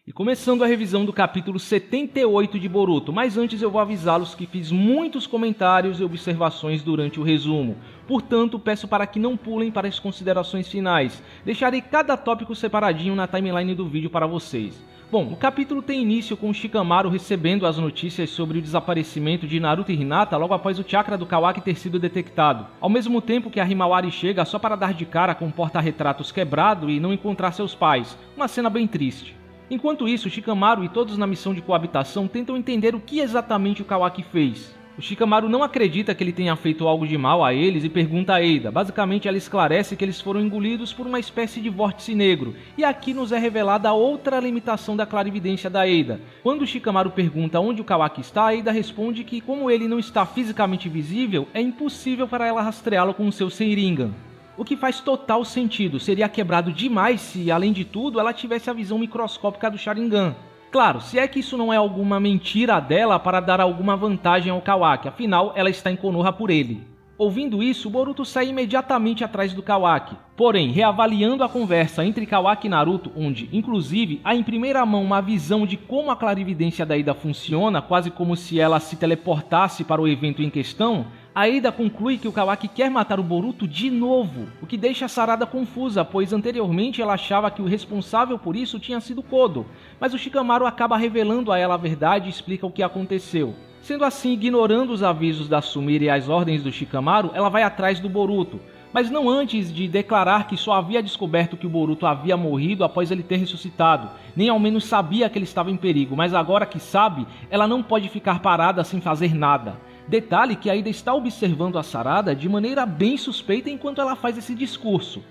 E começando a revisão do capítulo 78 de Boruto, mas antes eu vou avisá-los que fiz muitos comentários e observações durante o resumo, portanto peço para que não pulem para as considerações finais, deixarei cada tópico separadinho na timeline do vídeo para vocês. Bom, o capítulo tem início com o Shikamaru recebendo as notícias sobre o desaparecimento de Naruto e Hinata logo após o chakra do Kawaki ter sido detectado, ao mesmo tempo que a Himawari chega só para dar de cara com o porta-retratos quebrado e não encontrar seus pais, uma cena bem triste. Enquanto isso, Shikamaru e todos na missão de coabitação tentam entender o que exatamente o Kawaki fez. O Shikamaru não acredita que ele tenha feito algo de mal a eles e pergunta a Eida. Basicamente, ela esclarece que eles foram engolidos por uma espécie de vórtice negro, e aqui nos é revelada outra limitação da clarividência da Eida. Quando o Shikamaru pergunta onde o Kawaki está, a Eida responde que, como ele não está fisicamente visível, é impossível para ela rastreá-lo com o seu Senringan. O que faz total sentido, seria quebrado demais se, além de tudo, ela tivesse a visão microscópica do Sharingan. Claro, se é que isso não é alguma mentira dela para dar alguma vantagem ao Kawaki, afinal ela está em Konoha por ele. Ouvindo isso, Boruto sai imediatamente atrás do Kawaki. Porém, reavaliando a conversa entre Kawaki e Naruto, onde, inclusive, há em primeira mão uma visão de como a clarividência da Ida funciona, quase como se ela se teleportasse para o evento em questão, a Eida conclui que o Kawaki quer matar o Boruto de novo, o que deixa Sarada confusa, pois anteriormente ela achava que o responsável por isso tinha sido Kodo, mas o Shikamaru acaba revelando a ela a verdade e explica o que aconteceu. Sendo assim, ignorando os avisos da Sumire e as ordens do Shikamaru, ela vai atrás do Boruto, mas não antes de declarar que só havia descoberto que o Boruto havia morrido após ele ter ressuscitado, nem ao menos sabia que ele estava em perigo, mas agora que sabe, ela não pode ficar parada sem fazer nada. Detalhe que Aida está observando a Sarada de maneira bem suspeita enquanto ela faz esse discurso.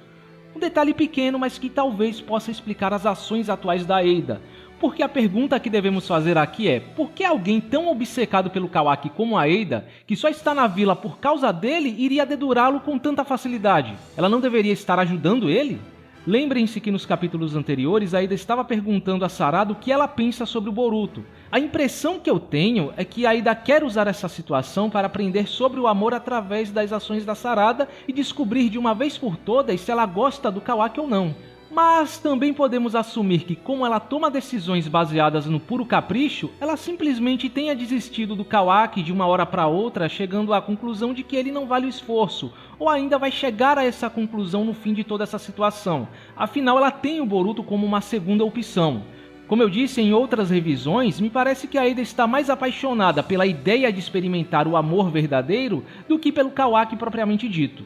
Um detalhe pequeno, mas que talvez possa explicar as ações atuais da Aida. Porque a pergunta que devemos fazer aqui é: por que alguém tão obcecado pelo Kawaki como a Aida, que só está na vila por causa dele, iria dedurá-lo com tanta facilidade? Ela não deveria estar ajudando ele? Lembrem-se que nos capítulos anteriores a Aida estava perguntando a Sarada o que ela pensa sobre o Boruto. A impressão que eu tenho é que a Aida quer usar essa situação para aprender sobre o amor através das ações da Sarada e descobrir de uma vez por todas se ela gosta do Kawaki ou não. Mas também podemos assumir que, como ela toma decisões baseadas no puro capricho, ela simplesmente tenha desistido do Kawaki de uma hora para outra, chegando à conclusão de que ele não vale o esforço, ou ainda vai chegar a essa conclusão no fim de toda essa situação. Afinal, ela tem o Boruto como uma segunda opção. Como eu disse em outras revisões, me parece que a Aida está mais apaixonada pela ideia de experimentar o amor verdadeiro do que pelo Kawaki propriamente dito.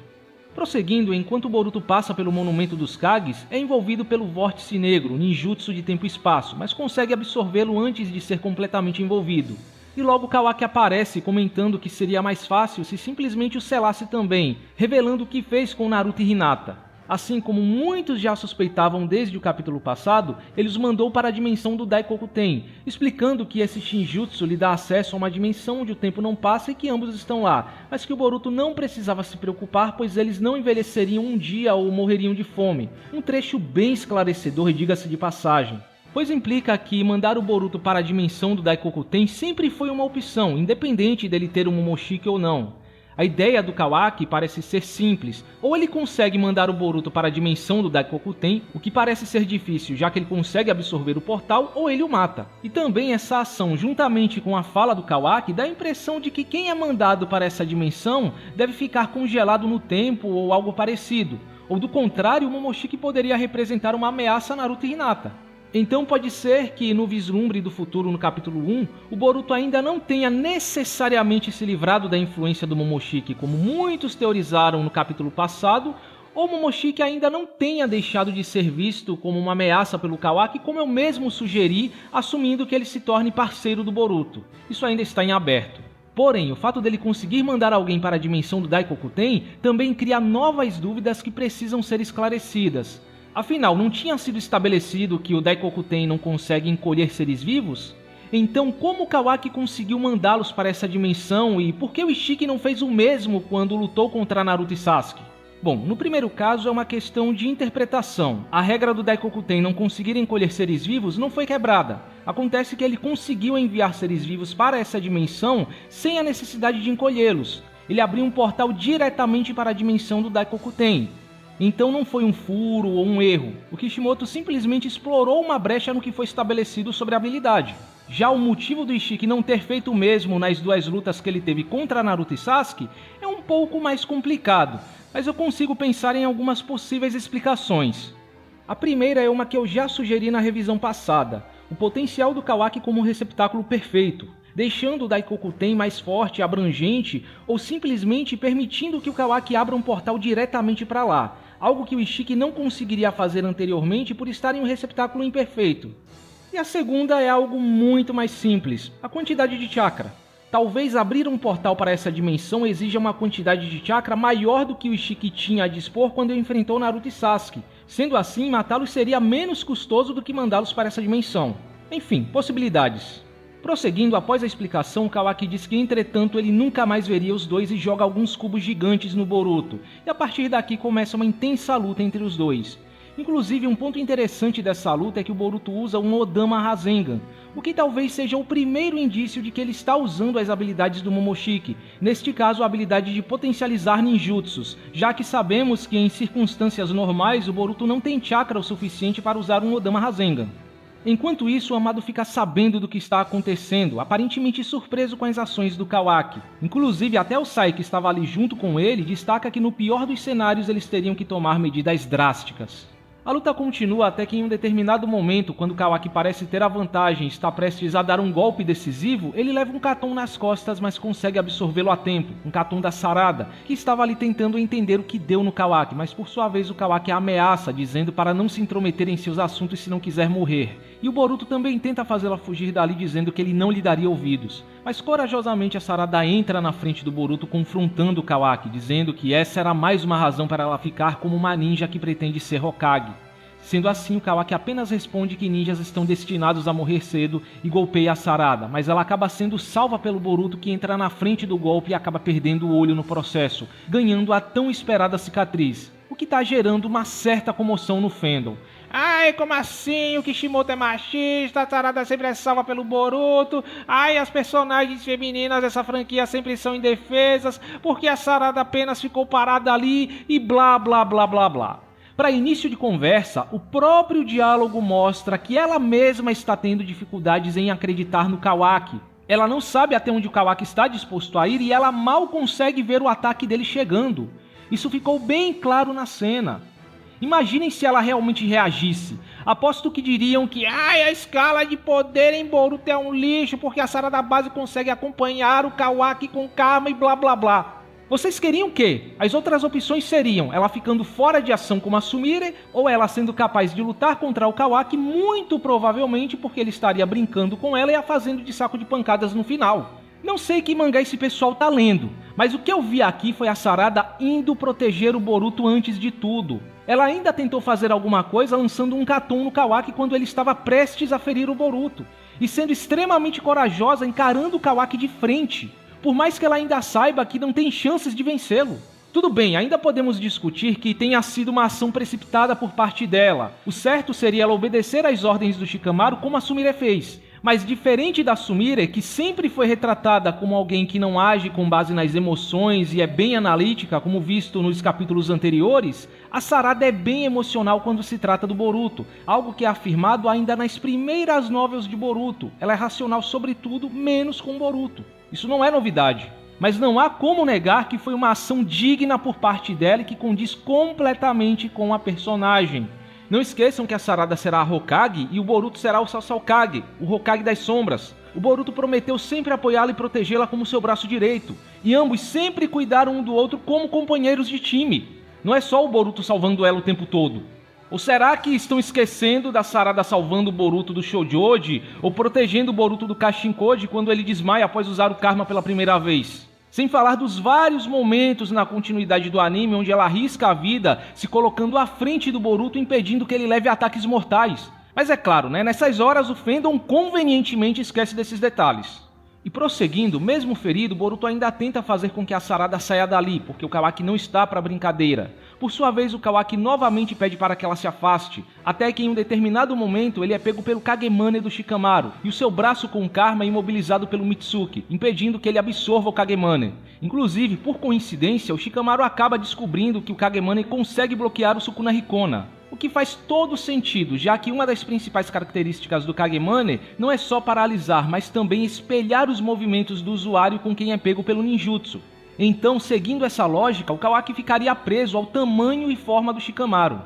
Prosseguindo, enquanto Boruto passa pelo Monumento dos Kages, é envolvido pelo Vórtice Negro, ninjutsu de tempo e espaço, mas consegue absorvê-lo antes de ser completamente envolvido. E logo Kawaki aparece comentando que seria mais fácil se simplesmente o selasse também, revelando o que fez com Naruto e Hinata. Assim como muitos já suspeitavam desde o capítulo passado, ele os mandou para a dimensão do Daikokuten, explicando que esse Shinjutsu lhe dá acesso a uma dimensão onde o tempo não passa e que ambos estão lá, mas que o Boruto não precisava se preocupar, pois eles não envelheceriam um dia ou morreriam de fome. Um trecho bem esclarecedor, diga-se de passagem. Pois implica que mandar o Boruto para a dimensão do Daikokuten sempre foi uma opção, independente dele ter um Momoshiki ou não. A ideia do Kawaki parece ser simples, ou ele consegue mandar o Boruto para a dimensão do Daikokuten, o que parece ser difícil já que ele consegue absorver o portal, ou ele o mata. E também essa ação, juntamente com a fala do Kawaki, dá a impressão de que quem é mandado para essa dimensão deve ficar congelado no tempo ou algo parecido, ou do contrário, o Momoshiki poderia representar uma ameaça a Naruto e Hinata. Então pode ser que no vislumbre do futuro no capítulo 1, o Boruto ainda não tenha necessariamente se livrado da influência do Momoshiki, como muitos teorizaram no capítulo passado, ou Momoshiki ainda não tenha deixado de ser visto como uma ameaça pelo Kawaki, como eu mesmo sugeri, assumindo que ele se torne parceiro do Boruto. Isso ainda está em aberto. Porém, o fato dele conseguir mandar alguém para a dimensão do Daikokuten também cria novas dúvidas que precisam ser esclarecidas. Afinal, não tinha sido estabelecido que o Daikokuten não consegue encolher seres vivos? Então, como o Kawaki conseguiu mandá-los para essa dimensão e por que o Ishiki não fez o mesmo quando lutou contra Naruto e Sasuke? Bom, no primeiro caso é uma questão de interpretação. A regra do Daikokuten não conseguir encolher seres vivos não foi quebrada. Acontece que ele conseguiu enviar seres vivos para essa dimensão sem a necessidade de encolhê-los. Ele abriu um portal diretamente para a dimensão do Daikokuten. Então não foi um furo ou um erro. O Kishimoto simplesmente explorou uma brecha no que foi estabelecido sobre a habilidade. Já o motivo do Ishiki não ter feito o mesmo nas duas lutas que ele teve contra Naruto e Sasuke é um pouco mais complicado, mas eu consigo pensar em algumas possíveis explicações. A primeira é uma que eu já sugeri na revisão passada, o potencial do Kawaki como um receptáculo perfeito, deixando o Daikokuten mais forte e abrangente ou simplesmente permitindo que o Kawaki abra um portal diretamente para lá, algo que o Ishiki não conseguiria fazer anteriormente por estar em um receptáculo imperfeito. E a segunda é algo muito mais simples, a quantidade de chakra. Talvez abrir um portal para essa dimensão exija uma quantidade de chakra maior do que o Ishiki tinha a dispor quando enfrentou Naruto e Sasuke. Sendo assim, matá-los seria menos custoso do que mandá-los para essa dimensão. Enfim, possibilidades. Prosseguindo, após a explicação, Kawaki diz que entretanto ele nunca mais veria os dois e joga alguns cubos gigantes no Boruto. E a partir daqui começa uma intensa luta entre os dois. Inclusive, um ponto interessante dessa luta é que o Boruto usa um Odama Rasengan, o que talvez seja o primeiro indício de que ele está usando as habilidades do Momoshiki, neste caso a habilidade de potencializar ninjutsus, já que sabemos que em circunstâncias normais o Boruto não tem chakra o suficiente para usar um Odama Rasengan. Enquanto isso, o Amado fica sabendo do que está acontecendo, aparentemente surpreso com as ações do Kawaki. Inclusive, até o Sai, que estava ali junto com ele, destaca que no pior dos cenários eles teriam que tomar medidas drásticas. A luta continua até que em um determinado momento, quando Kawaki parece ter a vantagem e está prestes a dar um golpe decisivo, ele leva um Katon nas costas, mas consegue absorvê-lo a tempo, um Katon da Sarada, que estava ali tentando entender o que deu no Kawaki, mas por sua vez o Kawaki a ameaça, dizendo para não se intrometer em seus assuntos se não quiser morrer. E o Boruto também tenta fazê-la fugir dali, dizendo que ele não lhe daria ouvidos. Mas corajosamente a Sarada entra na frente do Boruto confrontando o Kawaki, dizendo que essa era mais uma razão para ela ficar como uma ninja que pretende ser Hokage. Sendo assim, o Kawaki apenas responde que ninjas estão destinados a morrer cedo e golpeia a Sarada, mas ela acaba sendo salva pelo Boruto, que entra na frente do golpe e acaba perdendo o olho no processo, ganhando a tão esperada cicatriz, o que está gerando uma certa comoção no fandom. Ai, como assim? O Kishimoto é machista, a Sarada sempre é salva pelo Boruto. Ai, as personagens femininas dessa franquia sempre são indefesas, porque a Sarada apenas ficou parada ali e blá blá blá blá blá. Para início de conversa, o próprio diálogo mostra que ela mesma está tendo dificuldades em acreditar no Kawaki. Ela não sabe até onde o Kawaki está disposto a ir e ela mal consegue ver o ataque dele chegando. Isso ficou bem claro na cena. Imaginem se ela realmente reagisse. Aposto que diriam que a escala de poder em Boruto é um lixo porque a Sarada base consegue acompanhar o Kawaki com calma e blá blá blá. Vocês queriam o quê? As outras opções seriam ela ficando fora de ação como a Sumire ou ela sendo capaz de lutar contra o Kawaki, muito provavelmente porque ele estaria brincando com ela e a fazendo de saco de pancadas no final. Não sei que mangá esse pessoal tá lendo, mas o que eu vi aqui foi a Sarada indo proteger o Boruto antes de tudo. Ela ainda tentou fazer alguma coisa lançando um Katon no Kawaki quando ele estava prestes a ferir o Boruto, e sendo extremamente corajosa encarando o Kawaki de frente, por mais que ela ainda saiba que não tem chances de vencê-lo. Tudo bem, ainda podemos discutir que tenha sido uma ação precipitada por parte dela. O certo seria ela obedecer às ordens do Shikamaru como a Sumire fez. Mas diferente da Sumire, que sempre foi retratada como alguém que não age com base nas emoções e é bem analítica, como visto nos capítulos anteriores, a Sarada é bem emocional quando se trata do Boruto, algo que é afirmado ainda nas primeiras novels de Boruto. Ela é racional sobre tudo, menos com Boruto. Isso não é novidade. Mas não há como negar que foi uma ação digna por parte dela e que condiz completamente com a personagem. Não esqueçam que a Sarada será a Hokage e o Boruto será o Sasakage, o Hokage das sombras. O Boruto prometeu sempre apoiá-la e protegê-la como seu braço direito, e ambos sempre cuidaram um do outro como companheiros de time. Não é só o Boruto salvando ela o tempo todo. Ou será que estão esquecendo da Sarada salvando o Boruto do Shoujoji ou protegendo o Boruto do Kashinkoji quando ele desmaia após usar o Karma pela primeira vez? Sem falar dos vários momentos na continuidade do anime onde ela arrisca a vida se colocando à frente do Boruto, impedindo que ele leve ataques mortais. Mas é claro, nessas horas o fandom convenientemente esquece desses detalhes. E prosseguindo, mesmo ferido, Boruto ainda tenta fazer com que a Sarada saia dali, porque o Kawaki não está para brincadeira. Por sua vez, o Kawaki novamente pede para que ela se afaste, até que em um determinado momento ele é pego pelo Kagemane do Shikamaru, e o seu braço com karma é imobilizado pelo Mitsuki, impedindo que ele absorva o Kagemane. Inclusive, por coincidência, o Shikamaru acaba descobrindo que o Kagemane consegue bloquear o Sukuna Hikona, o que faz todo sentido, já que uma das principais características do Kagemane não é só paralisar, mas também espelhar os movimentos do usuário com quem é pego pelo ninjutsu. Então, seguindo essa lógica, o Kawaki ficaria preso ao tamanho e forma do Shikamaru.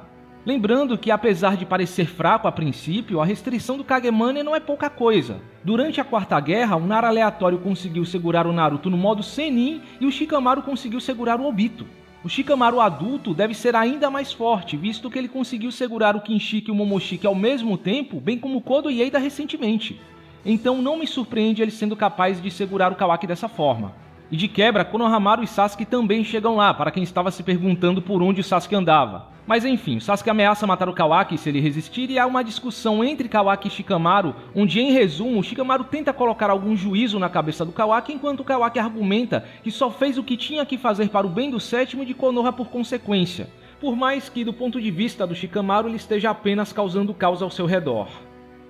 Lembrando que, apesar de parecer fraco a princípio, a restrição do Kagemane não é pouca coisa. Durante a Quarta Guerra, um Nara aleatório conseguiu segurar o Naruto no modo Sennin e o Shikamaru conseguiu segurar o Obito. O Shikamaru adulto deve ser ainda mais forte, visto que ele conseguiu segurar o Kinshiki e o Momoshiki ao mesmo tempo, bem como o Kodo e Eida recentemente. Então não me surpreende ele sendo capaz de segurar o Kawaki dessa forma. E de quebra, Konohamaru e Sasuke também chegam lá, para quem estava se perguntando por onde o Sasuke andava. Mas enfim, o Sasuke ameaça matar o Kawaki se ele resistir e há uma discussão entre Kawaki e Shikamaru, onde em resumo, Shikamaru tenta colocar algum juízo na cabeça do Kawaki, enquanto o Kawaki argumenta que só fez o que tinha que fazer para o bem do sétimo e de Konoha por consequência, por mais que do ponto de vista do Shikamaru ele esteja apenas causando caos ao seu redor.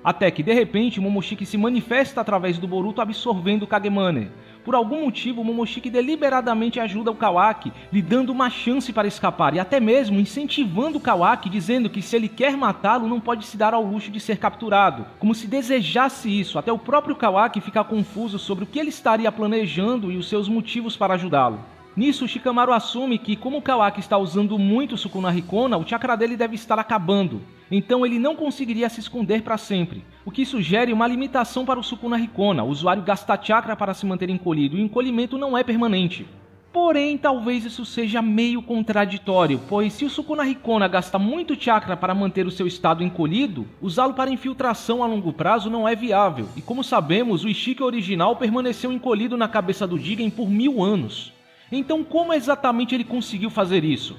Até que de repente Momoshiki se manifesta através do Boruto absorvendo o Kagemane. Por algum motivo, Momoshiki deliberadamente ajuda o Kawaki, lhe dando uma chance para escapar e até mesmo incentivando o Kawaki, dizendo que se ele quer matá-lo não pode se dar ao luxo de ser capturado, como se desejasse isso, até o próprio Kawaki ficar confuso sobre o que ele estaria planejando e os seus motivos para ajudá-lo. Nisso, Shikamaru assume que, como o Kawaki está usando muito Sukuna Hikona, o chakra dele deve estar acabando. Então ele não conseguiria se esconder para sempre, o que sugere uma limitação para o Sukuna Hikona. O usuário gasta chakra para se manter encolhido e o encolhimento não é permanente. Porém, talvez isso seja meio contraditório, pois se o Sukuna Hikona gasta muito chakra para manter o seu estado encolhido, usá-lo para infiltração a longo prazo não é viável. E como sabemos, o Ishiki original permaneceu encolhido na cabeça do Jigen por 1000 anos. Então como exatamente ele conseguiu fazer isso?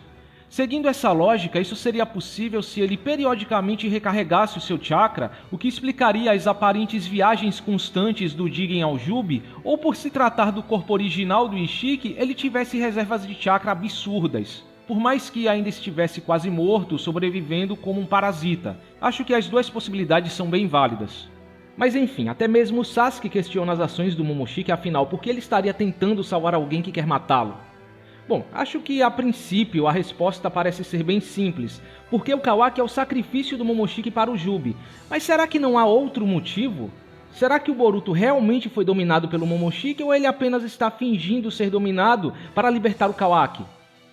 Seguindo essa lógica, isso seria possível se ele periodicamente recarregasse o seu chakra, o que explicaria as aparentes viagens constantes do Jigen ao Jubi, ou por se tratar do corpo original do Ishiki, ele tivesse reservas de chakra absurdas. Por mais que ainda estivesse quase morto, sobrevivendo como um parasita. Acho que as duas possibilidades são bem válidas. Mas enfim, até mesmo o Sasuke questiona as ações do Momoshiki, afinal, por que ele estaria tentando salvar alguém que quer matá-lo? Bom, acho que a princípio a resposta parece ser bem simples, porque o Kawaki é o sacrifício do Momoshiki para o Jubi. Mas será que não há outro motivo? Será que o Boruto realmente foi dominado pelo Momoshiki ou ele apenas está fingindo ser dominado para libertar o Kawaki?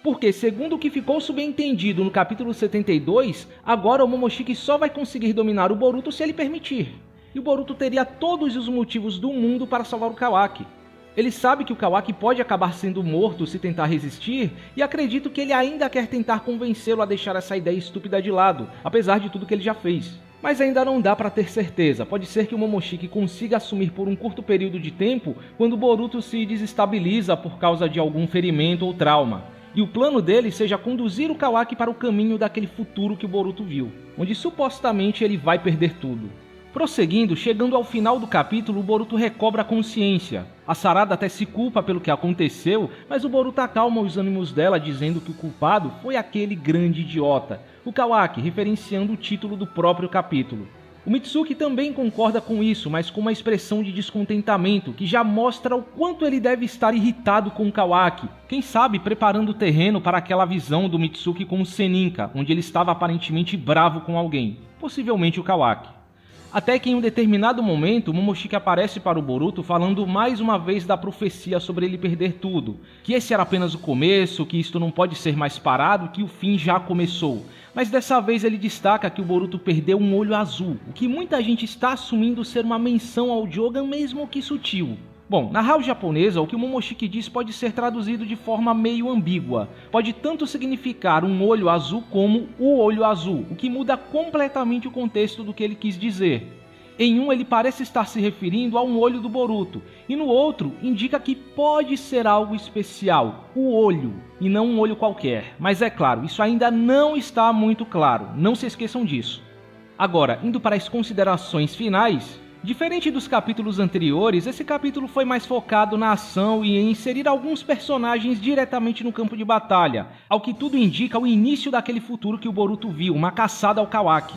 Porque, segundo o que ficou subentendido no capítulo 72, agora o Momoshiki só vai conseguir dominar o Boruto se ele permitir. E o Boruto teria todos os motivos do mundo para salvar o Kawaki. Ele sabe que o Kawaki pode acabar sendo morto se tentar resistir, e acredito que ele ainda quer tentar convencê-lo a deixar essa ideia estúpida de lado, apesar de tudo que ele já fez. Mas ainda não dá para ter certeza, pode ser que o Momoshiki consiga assumir por um curto período de tempo quando o Boruto se desestabiliza por causa de algum ferimento ou trauma. E o plano dele seja conduzir o Kawaki para o caminho daquele futuro que o Boruto viu, onde supostamente ele vai perder tudo. Prosseguindo, chegando ao final do capítulo, o Boruto recobra a consciência. A Sarada até se culpa pelo que aconteceu, mas o Boruto acalma os ânimos dela dizendo que o culpado foi aquele grande idiota, o Kawaki, referenciando o título do próprio capítulo. O Mitsuki também concorda com isso, mas com uma expressão de descontentamento, que já mostra o quanto ele deve estar irritado com o Kawaki, quem sabe preparando o terreno para aquela visão do Mitsuki com o Seninka, onde ele estava aparentemente bravo com alguém, possivelmente o Kawaki. Até que em um determinado momento, o Momoshiki aparece para o Boruto falando mais uma vez da profecia sobre ele perder tudo, que esse era apenas o começo, que isto não pode ser mais parado, que o fim já começou. Mas dessa vez ele destaca que o Boruto perdeu um olho azul, o que muita gente está assumindo ser uma menção ao Jogan, mesmo que sutil. Bom, na real japonesa, o que o Momoshiki diz pode ser traduzido de forma meio ambígua. Pode tanto significar um olho azul como o olho azul, o que muda completamente o contexto do que ele quis dizer. Em um, ele parece estar se referindo a um olho do Boruto, e no outro, indica que pode ser algo especial, o olho, e não um olho qualquer. Mas é claro, isso ainda não está muito claro, não se esqueçam disso. Agora, indo para as considerações finais, Diferente dos capítulos anteriores, esse capítulo foi mais focado na ação e em inserir alguns personagens diretamente no campo de batalha, ao que tudo indica o início daquele futuro que o Boruto viu, uma caçada ao Kawaki.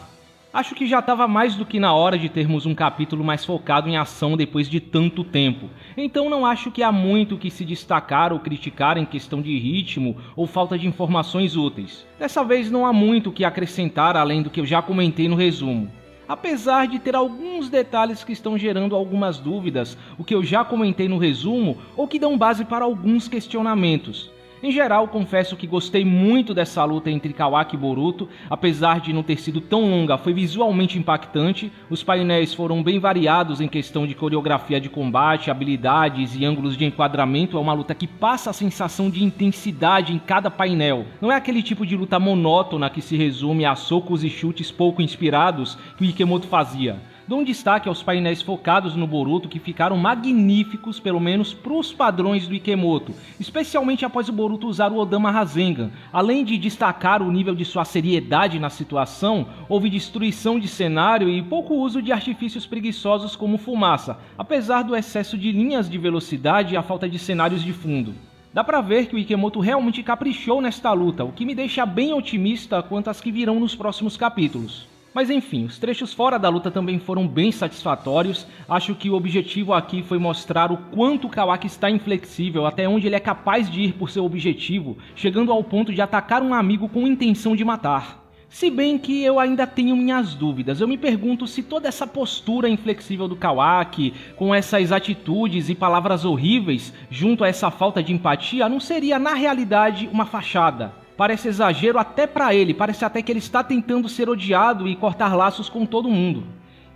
Acho que já estava mais do que na hora de termos um capítulo mais focado em ação depois de tanto tempo, então não acho que há muito que se destacar ou criticar em questão de ritmo ou falta de informações úteis. Dessa vez não há muito o que acrescentar além do que eu já comentei no resumo. Apesar de ter alguns detalhes que estão gerando algumas dúvidas, o que eu já comentei no resumo, ou que dão base para alguns questionamentos. Em geral, confesso que gostei muito dessa luta entre Kawaki e Boruto, apesar de não ter sido tão longa, foi visualmente impactante, os painéis foram bem variados em questão de coreografia de combate, habilidades e ângulos de enquadramento, é uma luta que passa a sensação de intensidade em cada painel. Não é aquele tipo de luta monótona que se resume a socos e chutes pouco inspirados que o Ikemoto fazia. Dou um destaque aos painéis focados no Boruto que ficaram magníficos, pelo menos para os padrões do Ikemoto, especialmente após o Boruto usar o Odama Rasengan. Além de destacar o nível de sua seriedade na situação, houve destruição de cenário e pouco uso de artifícios preguiçosos como fumaça, apesar do excesso de linhas de velocidade e a falta de cenários de fundo. Dá pra ver que o Ikemoto realmente caprichou nesta luta, o que me deixa bem otimista quanto às que virão nos próximos capítulos. Mas enfim, os trechos fora da luta também foram bem satisfatórios. Acho que o objetivo aqui foi mostrar o quanto o Kawaki está inflexível, até onde ele é capaz de ir por seu objetivo, chegando ao ponto de atacar um amigo com intenção de matar. Se bem que eu ainda tenho minhas dúvidas, eu me pergunto se toda essa postura inflexível do Kawaki, com essas atitudes e palavras horríveis, junto a essa falta de empatia, não seria na realidade uma fachada. Parece exagero até pra ele, parece até que ele está tentando ser odiado e cortar laços com todo mundo.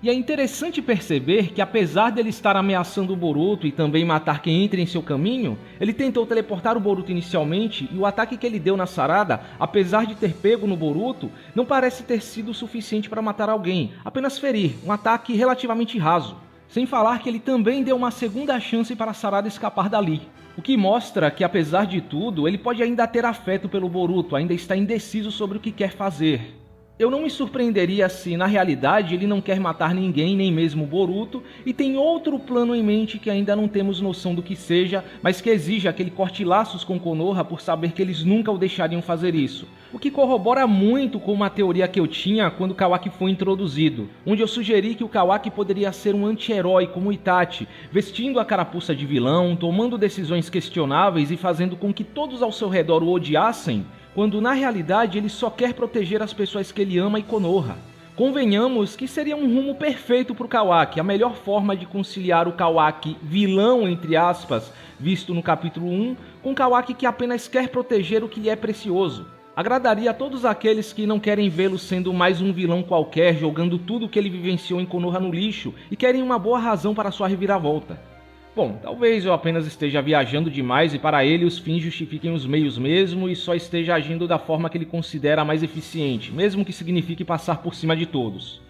E é interessante perceber que apesar dele estar ameaçando o Boruto e também matar quem entra em seu caminho, ele tentou teleportar o Boruto inicialmente e o ataque que ele deu na Sarada, apesar de ter pego no Boruto, não parece ter sido suficiente para matar alguém, apenas ferir, um ataque relativamente raso. Sem falar que ele também deu uma segunda chance para a Sarada escapar dali. O que mostra que, apesar de tudo, ele pode ainda ter afeto pelo Boruto, ainda está indeciso sobre o que quer fazer. Eu não me surpreenderia se, na realidade, ele não quer matar ninguém, nem mesmo o Boruto, e tem outro plano em mente que ainda não temos noção do que seja, mas que exija que ele corte laços com Konoha por saber que eles nunca o deixariam fazer isso. O que corrobora muito com uma teoria que eu tinha quando o Kawaki foi introduzido, onde eu sugeri que o Kawaki poderia ser um anti-herói como Itachi, vestindo a carapuça de vilão, tomando decisões questionáveis e fazendo com que todos ao seu redor o odiassem, quando na realidade ele só quer proteger as pessoas que ele ama e Konoha. Convenhamos que seria um rumo perfeito para o Kawaki, a melhor forma de conciliar o Kawaki vilão, entre aspas, visto no capítulo 1, com o Kawaki que apenas quer proteger o que lhe é precioso. Agradaria a todos aqueles que não querem vê-lo sendo mais um vilão qualquer, jogando tudo o que ele vivenciou em Konoha no lixo e querem uma boa razão para sua reviravolta. Bom, talvez eu apenas esteja viajando demais e para ele os fins justifiquem os meios mesmo e só esteja agindo da forma que ele considera mais eficiente, mesmo que signifique passar por cima de todos.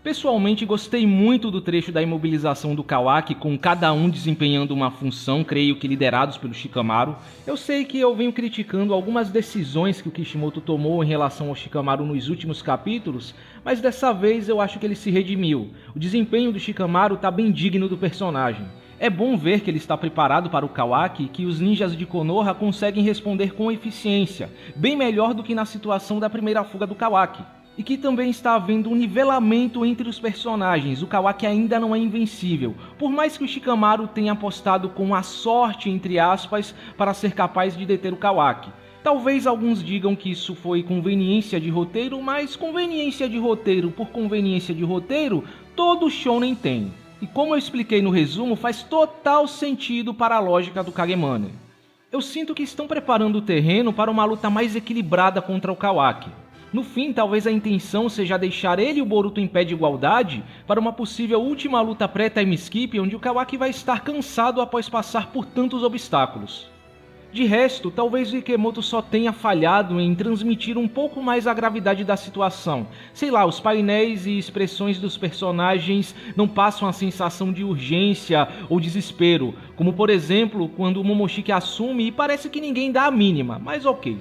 Pessoalmente gostei muito do trecho da imobilização do Kawaki, com cada um desempenhando uma função, creio que liderados pelo Shikamaru. Eu sei que eu venho criticando algumas decisões que o Kishimoto tomou em relação ao Shikamaru nos últimos capítulos, mas dessa vez eu acho que ele se redimiu. O desempenho do Shikamaru está bem digno do personagem. É bom ver que ele está preparado para o Kawaki e que os ninjas de Konoha conseguem responder com eficiência, bem melhor do que na situação da primeira fuga do Kawaki. E que também está havendo um nivelamento entre os personagens, o Kawaki ainda não é invencível, por mais que o Shikamaru tenha apostado com a sorte, entre aspas, para ser capaz de deter o Kawaki. Talvez alguns digam que isso foi conveniência de roteiro, mas conveniência de roteiro por conveniência de roteiro, todo shonen tem. E como eu expliquei no resumo, faz total sentido para a lógica do Kagemane. Eu sinto que estão preparando o terreno para uma luta mais equilibrada contra o Kawaki. No fim, talvez a intenção seja deixar ele e o Boruto em pé de igualdade para uma possível última luta pré-time skip, onde o Kawaki vai estar cansado após passar por tantos obstáculos. De resto, talvez o Ikemoto só tenha falhado em transmitir um pouco mais a gravidade da situação. Sei lá, os painéis e expressões dos personagens não passam a sensação de urgência ou desespero, como por exemplo, quando o Momoshiki assume e parece que ninguém dá a mínima, mas ok.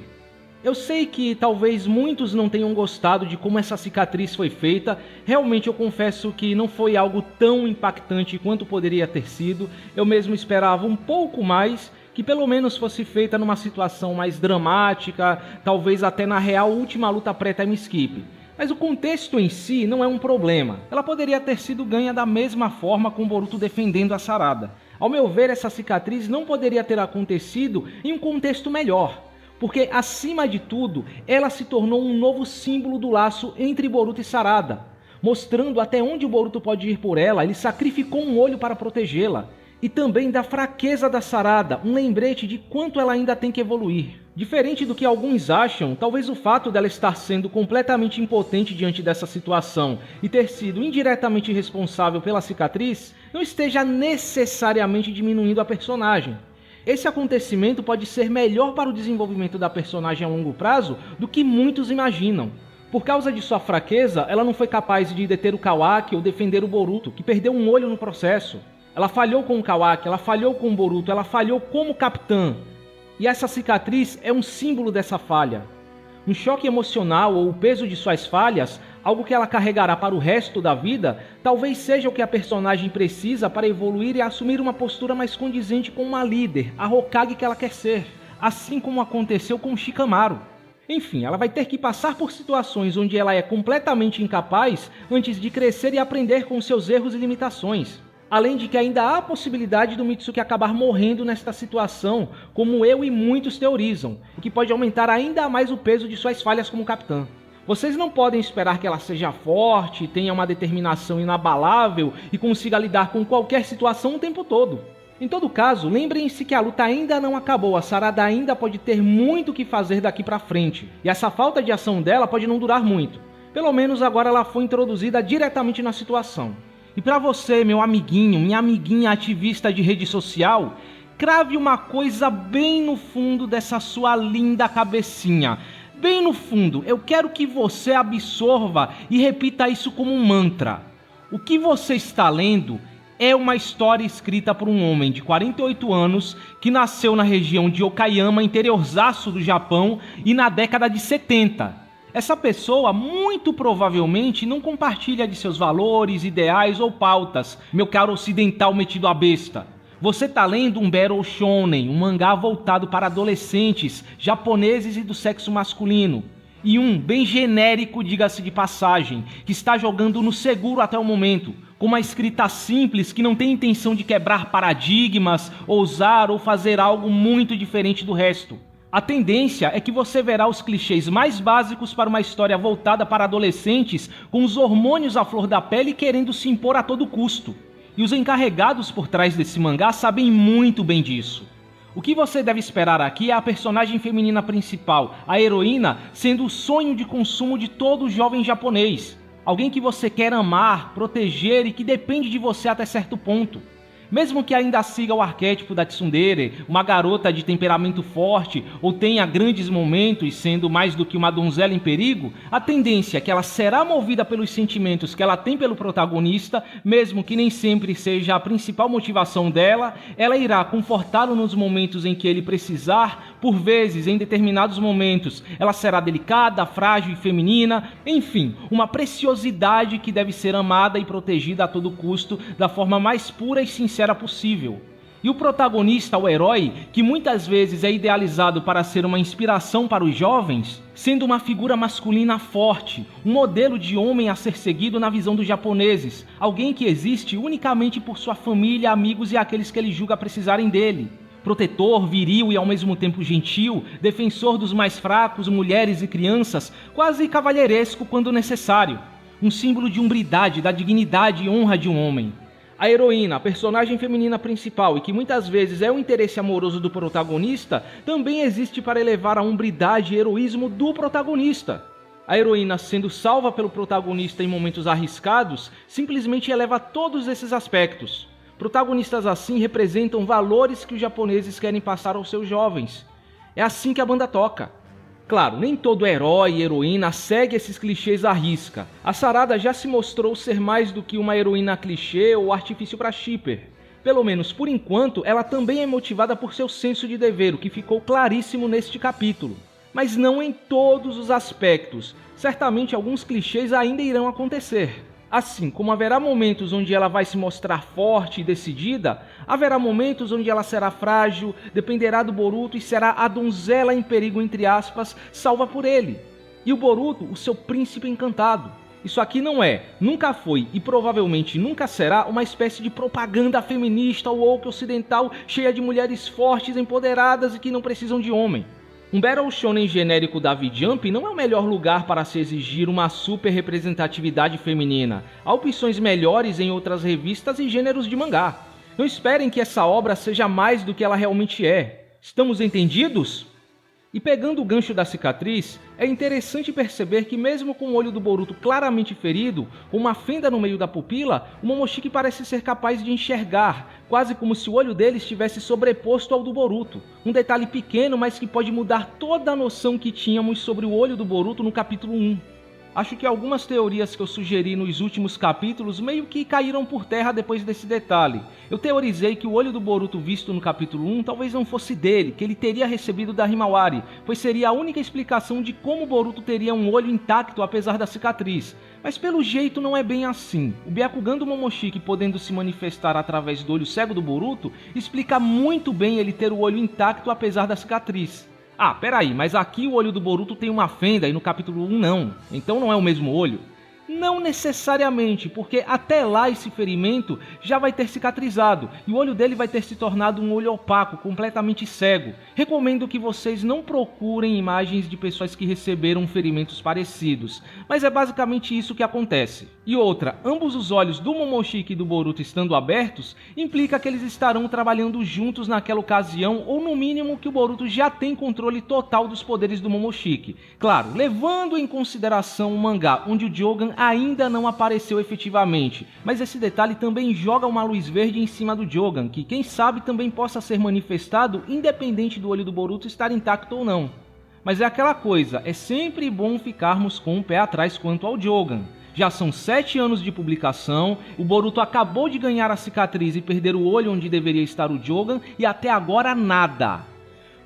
Eu sei que talvez muitos não tenham gostado de como essa cicatriz foi feita, realmente eu confesso que não foi algo tão impactante quanto poderia ter sido, eu mesmo esperava um pouco mais, que pelo menos fosse feita numa situação mais dramática, talvez até na real última luta pré-time skip. Mas o contexto em si não é um problema, ela poderia ter sido ganha da mesma forma com o Boruto defendendo a Sarada. Ao meu ver, essa cicatriz não poderia ter acontecido em um contexto melhor. Porque, acima de tudo, ela se tornou um novo símbolo do laço entre Boruto e Sarada. Mostrando até onde o Boruto pode ir por ela, ele sacrificou um olho para protegê-la. E também da fraqueza da Sarada, um lembrete de quanto ela ainda tem que evoluir. Diferente do que alguns acham, talvez o fato dela estar sendo completamente impotente diante dessa situação e ter sido indiretamente responsável pela cicatriz, não esteja necessariamente diminuindo a personagem. Esse acontecimento pode ser melhor para o desenvolvimento da personagem a longo prazo do que muitos imaginam. Por causa de sua fraqueza, ela não foi capaz de deter o Kawaki ou defender o Boruto, que perdeu um olho no processo. Ela falhou com o Kawaki, ela falhou com o Boruto, ela falhou como capitã. E essa cicatriz é um símbolo dessa falha. Um choque emocional ou o peso de suas falhas, algo que ela carregará para o resto da vida, talvez seja o que a personagem precisa para evoluir e assumir uma postura mais condizente com uma líder, a Hokage que ela quer ser, assim como aconteceu com Shikamaru. Enfim, ela vai ter que passar por situações onde ela é completamente incapaz antes de crescer e aprender com seus erros e limitações. Além de que ainda há a possibilidade do Mitsuki acabar morrendo nesta situação, como eu e muitos teorizam, o que pode aumentar ainda mais o peso de suas falhas como capitã. Vocês não podem esperar que ela seja forte, tenha uma determinação inabalável e consiga lidar com qualquer situação o tempo todo. Em todo caso, lembrem-se que a luta ainda não acabou, a Sarada ainda pode ter muito o que fazer daqui pra frente, e essa falta de ação dela pode não durar muito. Pelo menos agora ela foi introduzida diretamente na situação. E para você, meu amiguinho, minha amiguinha ativista de rede social, crave uma coisa bem no fundo dessa sua linda cabecinha. Bem no fundo, eu quero que você absorva e repita isso como um mantra. O que você está lendo é uma história escrita por um homem de 48 anos que nasceu na região de Okayama, interiorzaço do Japão, e na década de 70. Essa pessoa muito provavelmente não compartilha de seus valores, ideais ou pautas, meu caro ocidental metido à besta. Você tá lendo um Battle Shonen, um mangá voltado para adolescentes, japoneses e do sexo masculino. E um bem genérico, diga-se de passagem, que está jogando no seguro até o momento, com uma escrita simples que não tem intenção de quebrar paradigmas, ousar ou fazer algo muito diferente do resto. A tendência é que você verá os clichês mais básicos para uma história voltada para adolescentes com os hormônios à flor da pele querendo se impor a todo custo. E os encarregados por trás desse mangá sabem muito bem disso. O que você deve esperar aqui é a personagem feminina principal, a heroína, sendo o sonho de consumo de todo jovem japonês. Alguém que você quer amar, proteger e que depende de você até certo ponto. Mesmo que ainda siga o arquétipo da tsundere, uma garota de temperamento forte ou tenha grandes momentos sendo mais do que uma donzela em perigo, a tendência é que ela será movida pelos sentimentos que ela tem pelo protagonista, mesmo que nem sempre seja a principal motivação dela, ela irá confortá-lo nos momentos em que ele precisar, por vezes, em determinados momentos, ela será delicada, frágil e feminina, enfim, uma preciosidade que deve ser amada e protegida a todo custo, da forma mais pura e sincera possível. E o protagonista, o herói, que muitas vezes é idealizado para ser uma inspiração para os jovens, sendo uma figura masculina forte, um modelo de homem a ser seguido na visão dos japoneses, alguém que existe unicamente por sua família, amigos e aqueles que ele julga precisarem dele. Protetor, viril e ao mesmo tempo gentil, defensor dos mais fracos, mulheres e crianças, quase cavalheiresco quando necessário. Um símbolo de umbridade, da dignidade e honra de um homem. A heroína, a personagem feminina principal e que muitas vezes é o interesse amoroso do protagonista, também existe para elevar a umbridade e heroísmo do protagonista. A heroína, sendo salva pelo protagonista em momentos arriscados, simplesmente eleva todos esses aspectos. Protagonistas assim representam valores que os japoneses querem passar aos seus jovens. É assim que a banda toca. Claro, nem todo herói e heroína segue esses clichês à risca. A Sarada já se mostrou ser mais do que uma heroína clichê ou artifício para shipper. Pelo menos por enquanto, ela também é motivada por seu senso de dever, o que ficou claríssimo neste capítulo. mas não em todos os aspectos. Certamente alguns clichês ainda irão acontecer. Assim como haverá momentos onde ela vai se mostrar forte e decidida, haverá momentos onde ela será frágil, dependerá do Boruto e será a donzela em perigo, entre aspas, salva por ele. E o Boruto, o seu príncipe encantado. Isso aqui não é, nunca foi e provavelmente nunca será uma espécie de propaganda feminista ou woke ocidental cheia de mulheres fortes, empoderadas e que não precisam de homem. Um Battle Shonen genérico da V-Jump não é o melhor lugar para se exigir uma super representatividade feminina. Há opções melhores em outras revistas e gêneros de mangá. Não esperem que essa obra seja mais do que ela realmente é. Estamos entendidos? E pegando o gancho da cicatriz, é interessante perceber que mesmo com o olho do Boruto claramente ferido, uma fenda no meio da pupila, o Momoshiki parece ser capaz de enxergar, quase como se o olho dele estivesse sobreposto ao do Boruto. Um detalhe pequeno, mas que pode mudar toda a noção que tínhamos sobre o olho do Boruto no capítulo 1. Acho que algumas teorias que eu sugeri nos últimos capítulos meio que caíram por terra depois desse detalhe. Eu teorizei que o olho do Boruto visto no capítulo 1 talvez não fosse dele, que ele teria recebido da Himawari, pois seria a única explicação de como o Boruto teria um olho intacto apesar da cicatriz. Mas pelo jeito não é bem assim. O Byakugan do Momoshiki podendo se manifestar através do olho cego do Boruto explica muito bem ele ter o olho intacto apesar da cicatriz. Ah, peraí, mas aqui o olho do Boruto tem uma fenda e no capítulo 1 não. Então não é o mesmo olho? Não necessariamente, porque até lá esse ferimento já vai ter cicatrizado e o olho dele vai ter se tornado um olho opaco, completamente cego. Recomendo que vocês não procurem imagens de pessoas que receberam ferimentos parecidos, mas é basicamente isso que acontece. E outra, ambos os olhos do Momoshiki e do Boruto estando abertos, implica que eles estarão trabalhando juntos naquela ocasião, ou no mínimo que o Boruto já tem controle total dos poderes do Momoshiki. Claro, levando em consideração o mangá, onde o Jogan ainda não apareceu efetivamente, mas esse detalhe também joga uma luz verde em cima do Jogan, que quem sabe também possa ser manifestado independente do olho do Boruto estar intacto ou não. Mas é aquela coisa, é sempre bom ficarmos com o pé atrás quanto ao Jogan. Já são 7 anos de publicação, o Boruto acabou de ganhar a cicatriz e perder o olho onde deveria estar o Jogan, e até agora nada.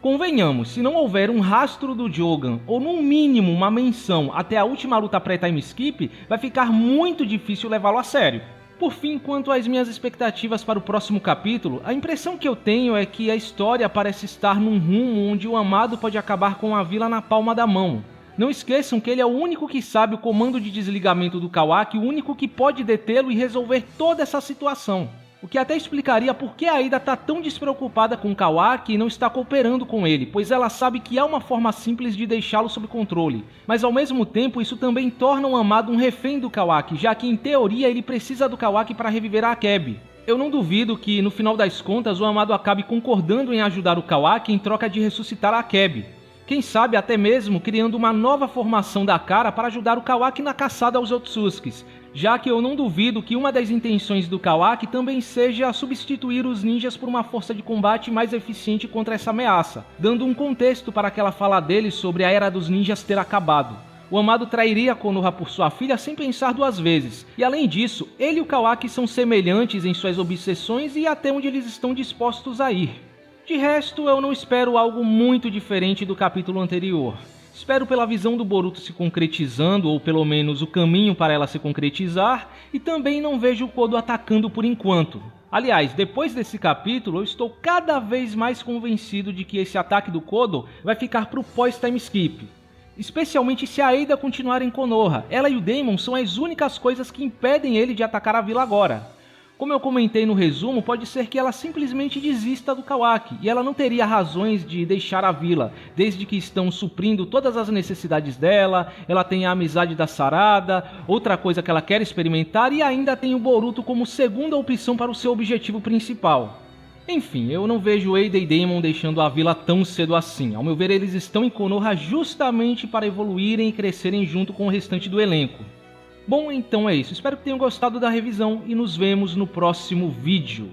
Convenhamos, se não houver um rastro do Jogan, ou no mínimo uma menção até a última luta pré-time skip, vai ficar muito difícil levá-lo a sério. Por fim, quanto às minhas expectativas para o próximo capítulo, a impressão que eu tenho é que a história parece estar num rumo onde o Amado pode acabar com a vila na palma da mão. Não esqueçam que ele é o único que sabe o comando de desligamento do Kawaki, o único que pode detê-lo e resolver toda essa situação. O que até explicaria por que a Ida está tão despreocupada com o Kawaki e não está cooperando com ele, pois ela sabe que há uma forma simples de deixá-lo sob controle. Mas ao mesmo tempo isso também torna o Amado um refém do Kawaki, já que em teoria ele precisa do Kawaki para reviver a Akebi. Eu não duvido que no final das contas o Amado acabe concordando em ajudar o Kawaki em troca de ressuscitar a Akebi. Quem sabe até mesmo criando uma nova formação da Kara para ajudar o Kawaki na caçada aos Otsutskis, já que eu não duvido que uma das intenções do Kawaki também seja substituir os ninjas por uma força de combate mais eficiente contra essa ameaça, dando um contexto para aquela fala dele sobre a Era dos Ninjas ter acabado. O Amado trairia Konoha por sua filha sem pensar duas vezes, e além disso, ele e o Kawaki são semelhantes em suas obsessões e até onde eles estão dispostos a ir. De resto, eu não espero algo muito diferente do capítulo anterior. Espero pela visão do Boruto se concretizando, ou pelo menos o caminho para ela se concretizar, e também não vejo o Kodo atacando por enquanto. Aliás, depois desse capítulo, eu estou cada vez mais convencido de que esse ataque do Kodo vai ficar pro pós-time skip. Especialmente se a Eida continuar em Konoha. Ela e o Daemon são as únicas coisas que impedem ele de atacar a vila agora. Como eu comentei no resumo, pode ser que ela simplesmente desista do Kawaki, e ela não teria razões de deixar a vila, desde que estão suprindo todas as necessidades dela, ela tem a amizade da Sarada, outra coisa que ela quer experimentar, e ainda tem o Boruto como segunda opção para o seu objetivo principal. Enfim, eu não vejo Eida e Daemon deixando a vila tão cedo assim. Ao meu ver, eles estão em Konoha justamente para evoluírem e crescerem junto com o restante do elenco. Bom, então é isso. Espero que tenham gostado da revisão e nos vemos no próximo vídeo.